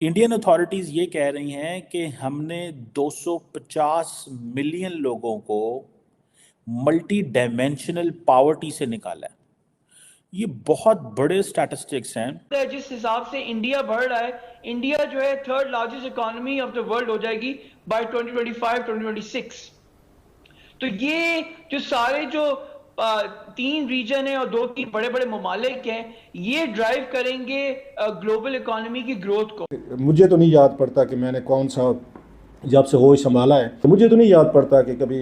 Indian authorities یہ کہہ رہی ہیں کہ ہم نے 250 ملین لوگوں کو ملٹی ڈائمینشنل پاورٹی سے نکالا ہے۔ یہ بہت بڑے سٹیٹسٹکس ہیں۔ جس حساب سے انڈیا بڑھ رہا ہے، انڈیا جو ہے third largest economy of the world ہو جائے گی بائی 2025-2026۔ تو یہ جو سارے جو تین ریجن ہیں اور دو تین بڑے بڑے ممالک ہیں، یہ ڈرائیو کریں گے گلوبل اکانومی کی گروتھ کو۔ مجھے تو نہیں یاد پڑتا کہ میں نے کون سا جب سے ہوش سنبھالا ہے، مجھے تو نہیں یاد پڑتا کہ کبھی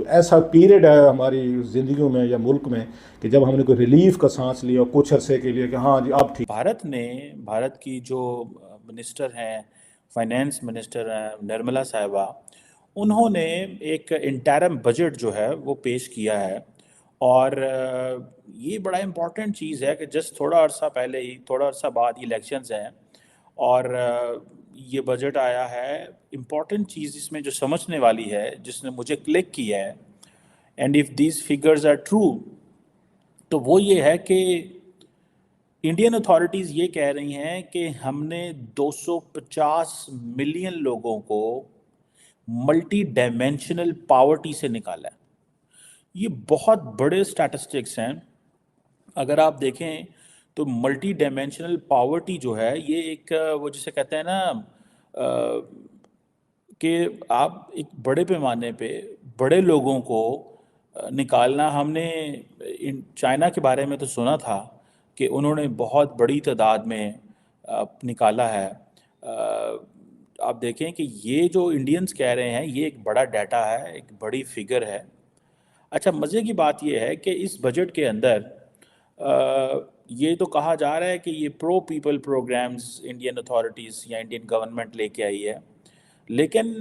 ایسا پیریڈ ہے ہماری زندگیوں میں یا ملک میں کہ جب ہم نے کوئی ریلیف کا سانس لیا کچھ عرصے کے لیے کہ ہاں جی اب ٹھیک۔ بھارت کی جو منسٹر ہیں، فائنینس منسٹر ہیں نرملا صاحبہ، انہوں نے ایک انٹرم بجٹ جو ہے وہ پیش کیا ہے، اور یہ بڑا امپورٹنٹ چیز ہے کہ جس تھوڑا عرصہ بعد الیکشنز ہیں، اور یہ بجٹ آیا ہے۔ امپورٹنٹ چیز اس میں جو سمجھنے والی ہے، جس نے مجھے کلک کیا ہے، and if these figures are true, تو وہ یہ ہے کہ انڈین اتھارٹیز یہ کہہ رہی ہیں کہ ہم نے 250 ملین لوگوں کو ملٹی ڈائمینشنل پاورٹی سے نکالا ہے۔ یہ بہت بڑے سٹیٹسٹکس ہیں۔ اگر آپ دیکھیں تو ملٹی ڈائمینشنل پاورٹی جو ہے یہ ایک وہ جسے کہتے ہیں نا کہ آپ ایک بڑے پیمانے پہ بڑے لوگوں کو نکالنا۔ ہم نے چائنا کے بارے میں تو سنا تھا کہ انہوں نے بہت بڑی تعداد میں نکالا ہے۔ آپ دیکھیں کہ یہ جو انڈینز کہہ رہے ہیں یہ ایک بڑا ڈیٹا ہے، ایک بڑی فگر ہے۔ اچھا، مزے کی بات یہ ہے کہ اس بجٹ کے اندر یہ تو کہا جا رہا ہے کہ یہ پرو پیپل پروگرامز انڈین اتھارٹیز یا انڈین گورنمنٹ لے کے آئی ہے، لیکن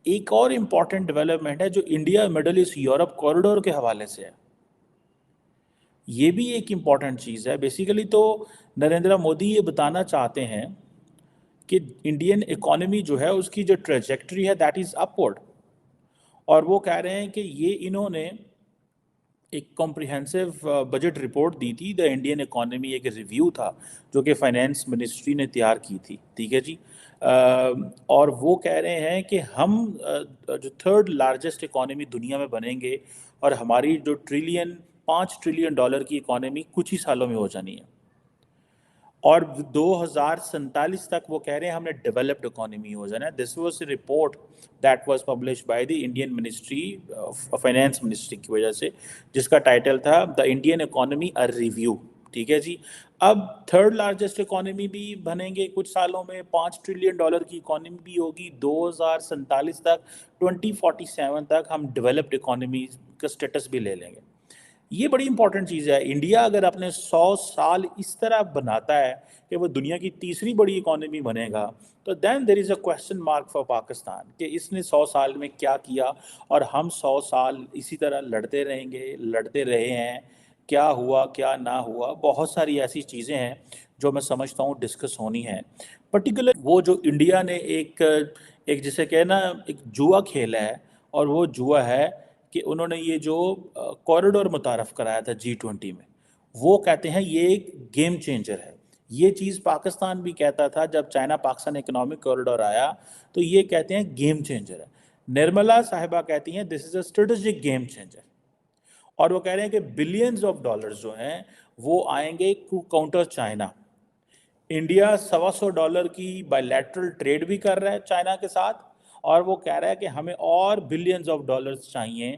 ایک اور امپورٹنٹ ڈیولپمنٹ ہے جو India Middle East Europe corridor کے حوالے سے ہے۔ یہ بھی ایک امپورٹنٹ چیز ہے۔ بیسیکلی تو نریندر مودی یہ بتانا چاہتے ہیں کہ انڈین اکانومی جو ہے اس کی جو ٹریجیکٹری ہے دیٹ از اپورڈ، اور وہ کہہ رہے ہیں کہ یہ انہوں نے ایک کمپریہنسو بجٹ رپورٹ دی تھی، دا انڈین اکانومی ایک ریویو تھا جو کہ فائنینس منسٹری نے تیار کی تھی، ٹھیک ہے جی، اور وہ کہہ رہے ہیں کہ ہم جو تھرڈ لارجسٹ اکانومی دنیا میں بنیں گے، اور ہماری جو 5 ٹریلین ڈالر کی اکانومی کچھ ہی سالوں میں ہو جانی ہے، اور 2047 تک وہ کہہ رہے ہیں ہم نے ڈیولپڈ اکانومی ہو جانا ہے۔ This was a report that was publish by the Indian ministry finance ministry کی وجہ سے، جس کا ٹائٹل تھا the Indian economy a review, ٹھیک ہے جی۔ اب تھرڈ لارجسٹ اکانومی بھی بنیں گے کچھ سالوں میں، 5 ٹریلین ڈالر کی اکانومی بھی ہوگی 2047 تک، 2047 تک ہم ڈیولپڈ اکانومی کا سٹیٹس بھی لے لیں گے۔ یہ بڑی امپورٹنٹ چیز ہے۔ انڈیا اگر اپنے 100 سال اس طرح بناتا ہے کہ وہ دنیا کی تیسری بڑی اکانومی بنے گا، تو دین دیر از اے کویسچن مارک فار پاکستان کہ اس نے 100 سال میں کیا کیا، اور ہم 100 سال اسی طرح لڑتے رہیں گے، لڑتے رہے ہیں، کیا ہوا کیا نہ ہوا۔ بہت ساری ایسی چیزیں ہیں جو میں سمجھتا ہوں ڈسکس ہونی ہیں، پرٹیکولر وہ جو انڈیا نے ایک جسے کہنا ایک جوا کھیلا ہے، اور وہ جوا ہے کہ انہوں نے یہ جو کوریڈور متعارف کرایا تھا G20 میں، وہ کہتے ہیں یہ ایک گیم چینجر ہے۔ یہ چیز پاکستان بھی کہتا تھا جب چائنا پاکستان اکنامک کوریڈور آیا، تو یہ کہتے ہیں گیم چینجر ہے۔ نرملا صاحبہ کہتی ہیں دس از اے اسٹریٹجک گیم چینجر، اور وہ کہہ رہے ہیں کہ بلینز آف ڈالرز جو ہیں وہ آئیں گے کاؤنٹر چائنا۔ انڈیا $125 کی بائی لیٹرل ٹریڈ بھی کر رہا ہے چائنا کے ساتھ، اور وہ کہہ رہا ہے کہ ہمیں اور بلینز آف ڈالرز چاہیے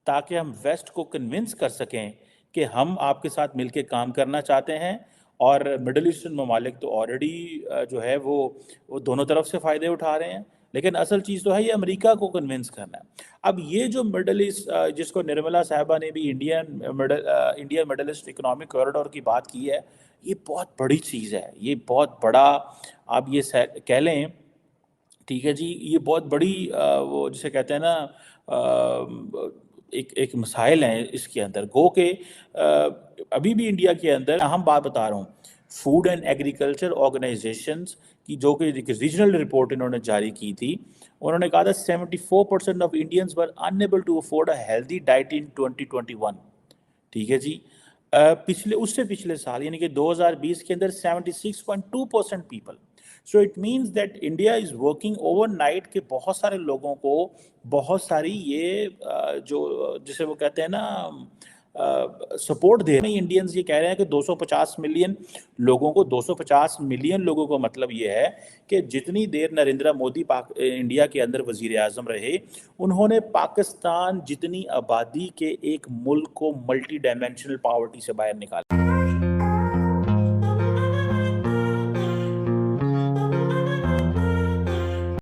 تاکہ ہم ویسٹ کو کنونس کر سکیں کہ ہم آپ کے ساتھ مل کے کام کرنا چاہتے ہیں۔ اور مڈل ایسٹرن ممالک تو آلریڈی جو ہے وہ دونوں طرف سے فائدے اٹھا رہے ہیں، لیکن اصل چیز تو ہے یہ امریکہ کو کنونس کرنا ہے۔ اب یہ جو مڈل ایسٹ جس کو نرملا صاحبہ نے بھی India Middle East economic corridor کی بات کی ہے، یہ بہت بڑی چیز ہے، یہ بہت بڑا آپ یہ کہہ لیں، ٹھیک ہے جی، یہ بہت بڑی وہ جسے کہتے ہیں نا ایک مسائل ہیں اس کے اندر، گو کہ ابھی بھی انڈیا کے اندر اہم بات بتا رہا ہوں، فوڈ اینڈ ایگریکلچر آرگنائزیشنز کی جو کہ ایک ریجنل رپورٹ انہوں نے جاری کی تھی، انہوں نے کہا تھا 74% of Indians were unable to afford a healthy diet in 2021، ٹھیک ہے جی۔ اس سے پچھلے سال یعنی کہ 2020 کے اندر 76.2% people, so it means that India is working over night کہ بہت سارے لوگوں کو بہت ساری یہ جو جسے وہ کہتے ہیں نا سپورٹ دے رہے ہیں. انڈینز یہ کہہ رہے ہیں کہ 250 ملین لوگوں کو 250 ملین لوگوں کو مطلب یہ ہے کہ جتنی دیر نریندر مودی انڈیا کے اندر وزیر اعظم رہے انہوں نے پاکستان جتنی آبادی کے ایک ملک کو ملٹی ڈائمینشنل پاورٹی سے باہر نکالا.